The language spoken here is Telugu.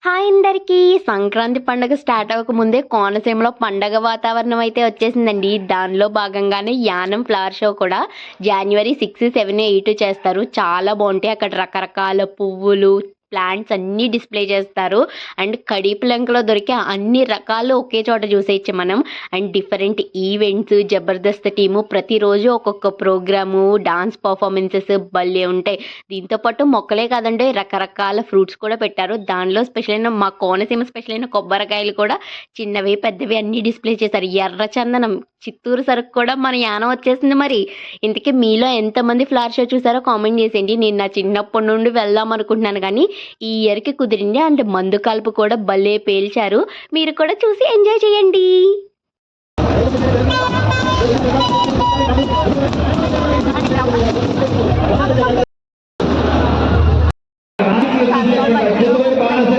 హాయ్ అందరికీ! సంక్రాంతి పండుగ స్టార్ట్ అవ్వకముందే కోనసీమలో పండగ వాతావరణం అయితే వచ్చేసిందండి. దానిలో భాగంగానే యానం ఫ్లవర్ షో కూడా జనవరి 6, 7, 8 చేస్తారు. చాలా బాగుంటాయి. అక్కడ రకరకాల పువ్వులు, ప్లాంట్స్ అన్నీ డిస్ప్లే చేస్తారు. అండ్ కడిపిలంకలో దొరికే అన్ని రకాలు ఒకే చోట చూసేయచ్చు మనం. And different events, Jabardasth team ప్రతిరోజు ఒక్కొక్క ప్రోగ్రాము, డాన్స్ పర్ఫార్మెన్సెస్ భలే ఉంటాయి. దీంతో పాటు మొక్కలే కాదండి, రకరకాల ఫ్రూట్స్ కూడా పెట్టారు. దానిలో స్పెషల్ అయిన మా కోనసీమ స్పెషల్ అయిన కొబ్బరికాయలు కూడా చిన్నవి, పెద్దవి అన్నీ డిస్ప్లే చేశారు. ఎర్ర చందనం, చిత్తూరు సరుకు కూడా మన యానం వచ్చేసింది మరి. ఇంతకీ మీలో ఎంతమంది ఫ్లవర్ షో చూసారో కామెంట్ చేసేయండి. నేను నా చిన్నప్పటి నుండి వెళ్దాం అనుకుంటున్నాను కానీ ఈ ఇయర్‌కి కుదిరింది. అండ్ మందు కలుపు కూడా భలే పేల్చారు. మీరు కూడా చూసి ఎంజాయ్ చేయండి.